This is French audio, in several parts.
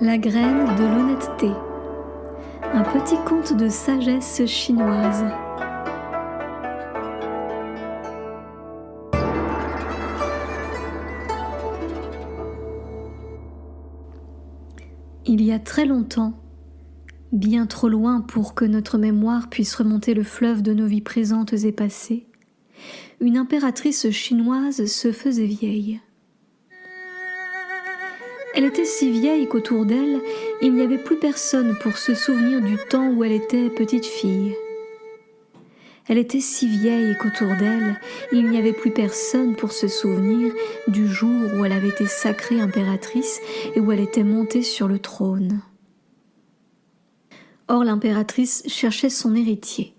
La graine de l'honnêteté. Un petit conte de sagesse chinoise. Il y a très longtemps, bien trop loin pour que notre mémoire puisse remonter le fleuve de nos vies présentes et passées, une impératrice chinoise se faisait vieille. Elle était si vieille qu'autour d'elle, il n'y avait plus personne pour se souvenir du temps où elle était petite fille. Elle était si vieille qu'autour d'elle, il n'y avait plus personne pour se souvenir du jour où elle avait été sacrée impératrice et où elle était montée sur le trône. Or, l'impératrice cherchait son héritier.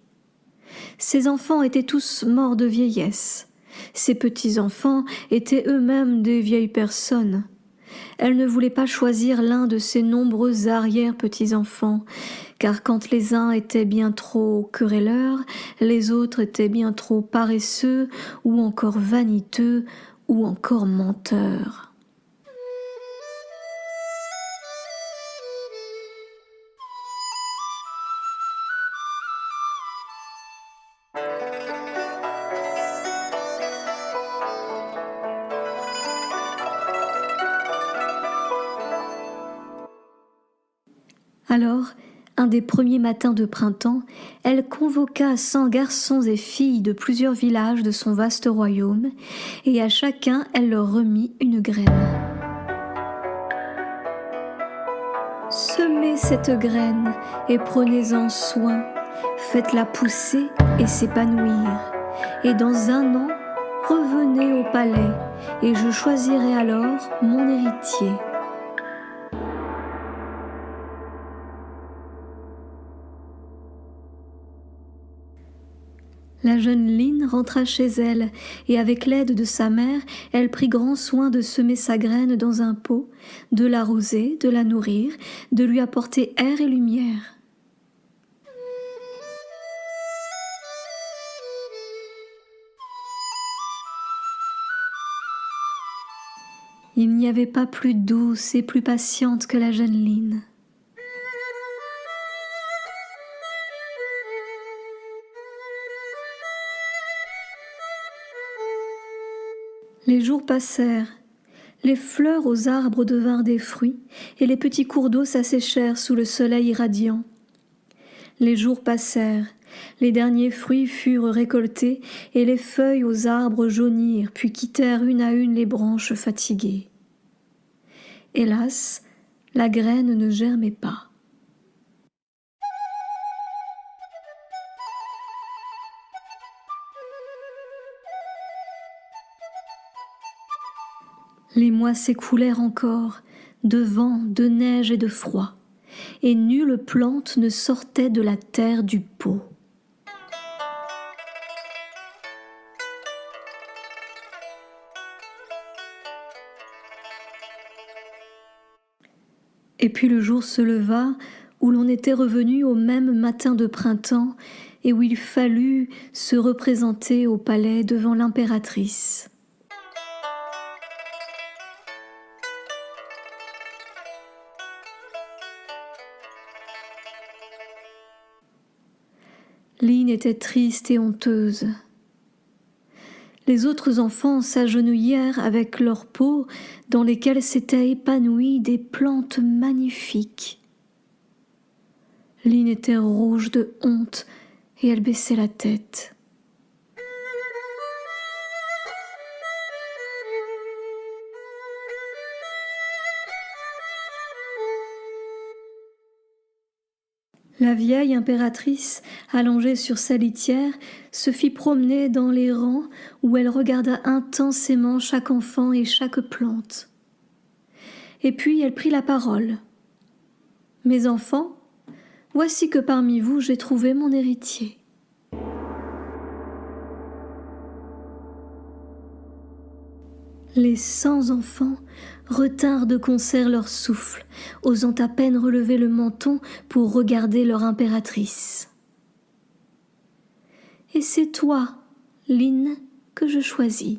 Ses enfants étaient tous morts de vieillesse. Ses petits-enfants étaient eux-mêmes des vieilles personnes. Elle ne voulait pas choisir l'un de ses nombreux arrière-petits-enfants, car quand les uns étaient bien trop querelleurs, les autres étaient bien trop paresseux, ou encore vaniteux, ou encore menteurs. Alors, un des premiers matins de printemps, elle convoqua 100 garçons et filles de plusieurs villages de son vaste royaume, et à chacun elle leur remit une graine. Semez cette graine et prenez-en soin, faites-la pousser et s'épanouir, et dans 1 an, revenez au palais, et je choisirai alors mon héritier. La jeune Line rentra chez elle, et avec l'aide de sa mère, elle prit grand soin de semer sa graine dans un pot, de l'arroser, de la nourrir, de lui apporter air et lumière. Il n'y avait pas plus douce et plus patiente que la jeune Line. Les jours passèrent, les fleurs aux arbres devinrent des fruits, et les petits cours d'eau s'asséchèrent sous le soleil irradiant. Les jours passèrent, les derniers fruits furent récoltés, et les feuilles aux arbres jaunirent, puis quittèrent une à une les branches fatiguées. Hélas, la graine ne germait pas. Les mois s'écoulèrent encore, de vent, de neige et de froid, et nulle plante ne sortait de la terre du pot. Et puis le jour se leva, où l'on était revenu au même matin de printemps, et où il fallut se représenter au palais devant l'impératrice. Line était triste et honteuse. Les autres enfants s'agenouillèrent avec leurs pots dans lesquels s'étaient épanouies des plantes magnifiques. Line était rouge de honte et elle baissait la tête. La vieille impératrice, allongée sur sa litière, se fit promener dans les rangs où elle regarda intensément chaque enfant et chaque plante. Et puis elle prit la parole. « Mes enfants, voici que parmi vous j'ai trouvé mon héritier. » Les 100 enfants retinrent de concert leur souffle, osant à peine relever le menton pour regarder leur impératrice. « Et c'est toi, Line, que je choisis. »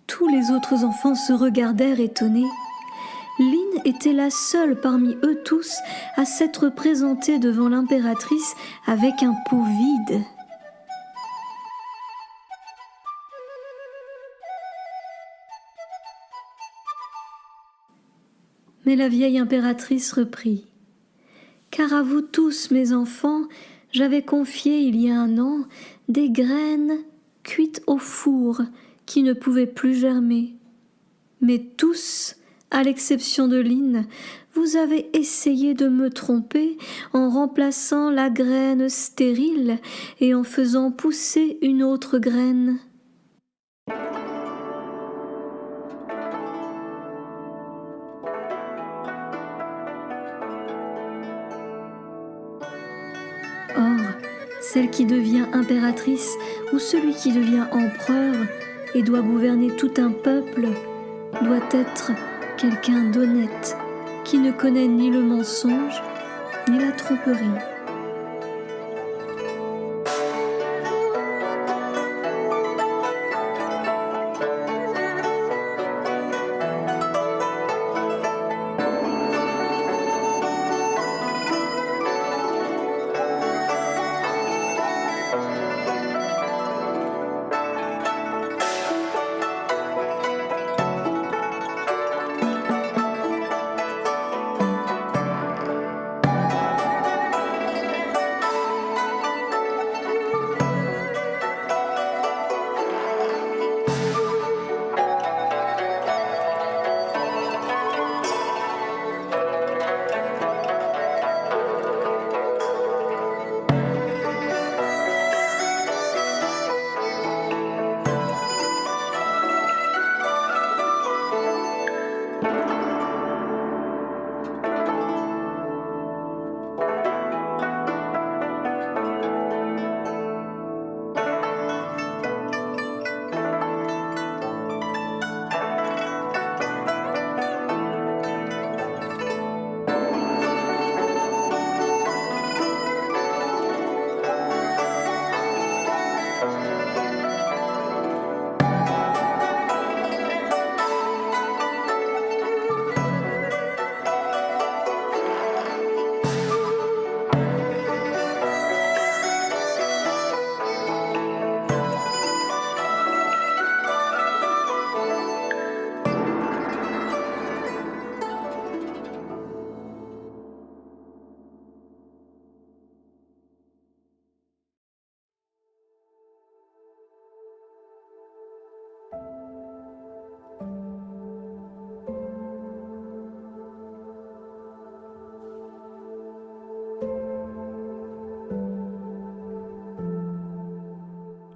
Tous les autres enfants se regardèrent étonnés. Line était la seule parmi eux tous à s'être présentée devant l'impératrice avec un pot vide. Mais la vieille impératrice reprit. « Car à vous tous, mes enfants, j'avais confié il y a 1 an des graines cuites au four qui ne pouvaient plus germer. Mais tous, à l'exception de Line, vous avez essayé de me tromper en remplaçant la graine stérile et en faisant pousser une autre graine. » Or, celle qui devient impératrice ou celui qui devient empereur et doit gouverner tout un peuple doit être quelqu'un d'honnête qui ne connaît ni le mensonge ni la tromperie.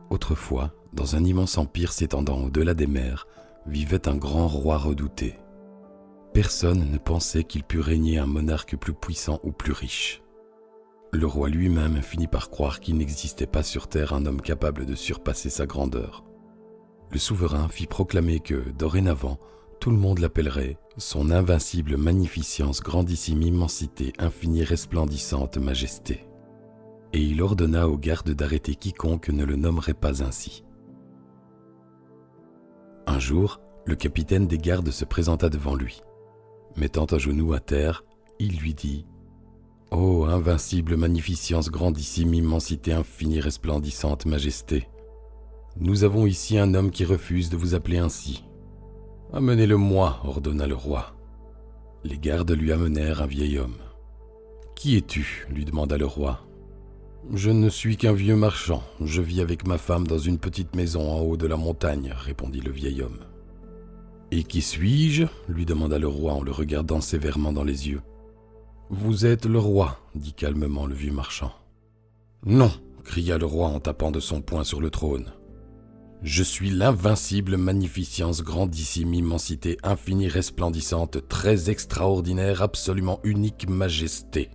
Autrefois, dans un immense empire s'étendant au-delà des mers, vivait un grand roi redouté. Personne ne pensait qu'il pût régner un monarque plus puissant ou plus riche. Le roi lui-même finit par croire qu'il n'existait pas sur terre un homme capable de surpasser sa grandeur. Le souverain fit proclamer que, dorénavant, tout le monde l'appellerait son invincible magnificence, grandissime immensité, infinie resplendissante majesté. Et il ordonna aux gardes d'arrêter quiconque ne le nommerait pas ainsi. Un jour, le capitaine des gardes se présenta devant lui. Mettant un genou à terre, il lui dit « Ô invincible magnificence, grandissime immensité, infinie resplendissante majesté, nous avons ici un homme qui refuse de vous appeler ainsi. Amenez-le-moi, ordonna le roi. Les gardes lui amenèrent un vieil homme. « Qui es-tu » lui demanda le roi. « Je ne suis qu'un vieux marchand, je vis avec ma femme dans une petite maison en haut de la montagne, » répondit le vieil homme. « Et qui suis-je » lui demanda le roi en le regardant sévèrement dans les yeux. « Vous êtes le roi, » dit calmement le vieux marchand. « Non, » cria le roi en tapant de son poing sur le trône. « Je suis l'invincible magnificence, grandissime immensité, infinie resplendissante, très extraordinaire, absolument unique majesté. »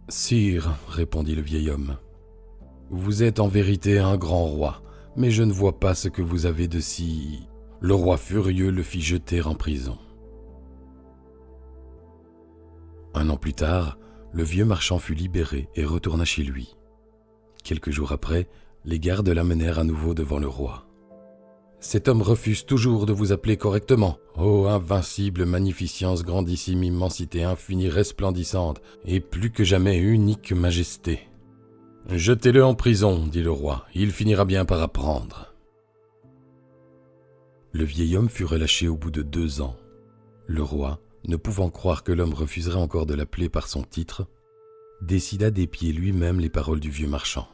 « Sire, » répondit le vieil homme, « vous êtes en vérité un grand roi, mais je ne vois pas ce que vous avez de si... » Le roi furieux le fit jeter en prison. Un an plus tard, le vieux marchand fut libéré et retourna chez lui. Quelques jours après, les gardes l'amenèrent à nouveau devant le roi. Cet homme refuse toujours de vous appeler correctement. Ô invincible magnificence, grandissime immensité, infinie resplendissante, et plus que jamais unique majesté. Jetez-le en prison, dit le roi, il finira bien par apprendre. Le vieil homme fut relâché au bout de 2 ans. Le roi, ne pouvant croire que l'homme refuserait encore de l'appeler par son titre, décida d'épier lui-même les paroles du vieux marchand.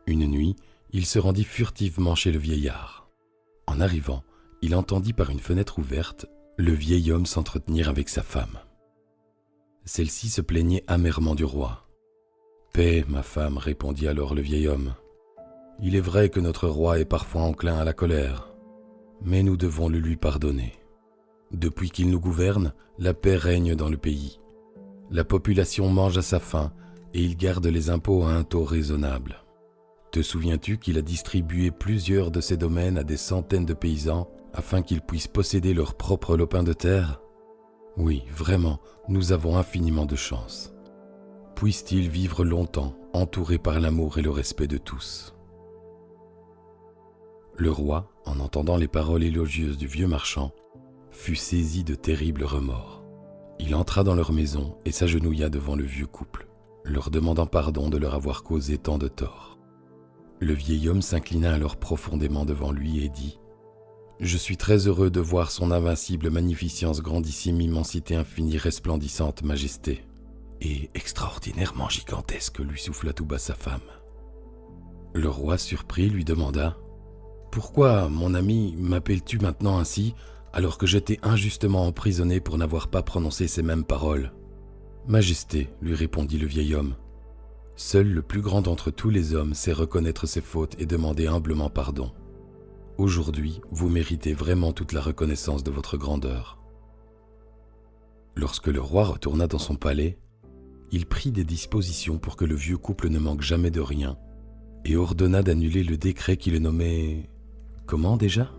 Une nuit, il se rendit furtivement chez le vieillard. En arrivant, il entendit par une fenêtre ouverte le vieil homme s'entretenir avec sa femme. Celle-ci se plaignait amèrement du roi. « Paix, ma femme, répondit alors le vieil homme. Il est vrai que notre roi est parfois enclin à la colère, mais nous devons le lui pardonner. Depuis qu'il nous gouverne, la paix règne dans le pays. La population mange à sa faim et il garde les impôts à un taux raisonnable. Te souviens-tu qu'il a distribué plusieurs de ses domaines à des centaines de paysans afin qu'ils puissent posséder leur propre lopin de terre? Oui, vraiment, nous avons infiniment de chance. Puisse-t-il vivre longtemps, entouré par l'amour et le respect de tous. » Le roi, en entendant les paroles élogieuses du vieux marchand, fut saisi de terribles remords. Il entra dans leur maison et s'agenouilla devant le vieux couple, leur demandant pardon de leur avoir causé tant de tort. Le vieil homme s'inclina alors profondément devant lui et dit « Je suis très heureux de voir son invincible magnificence, grandissime immensité infinie, resplendissante majesté. » Et extraordinairement gigantesque, lui souffla tout bas sa femme. Le roi, surpris, lui demanda « Pourquoi, mon ami, m'appelles-tu maintenant ainsi, alors que je t'ai injustement emprisonné pour n'avoir pas prononcé ces mêmes paroles ?»« Majesté, lui répondit le vieil homme, seul le plus grand d'entre tous les hommes sait reconnaître ses fautes et demander humblement pardon. Aujourd'hui, vous méritez vraiment toute la reconnaissance de votre grandeur. » Lorsque le roi retourna dans son palais, il prit des dispositions pour que le vieux couple ne manque jamais de rien et ordonna d'annuler le décret qui le nommait... Comment déjà ?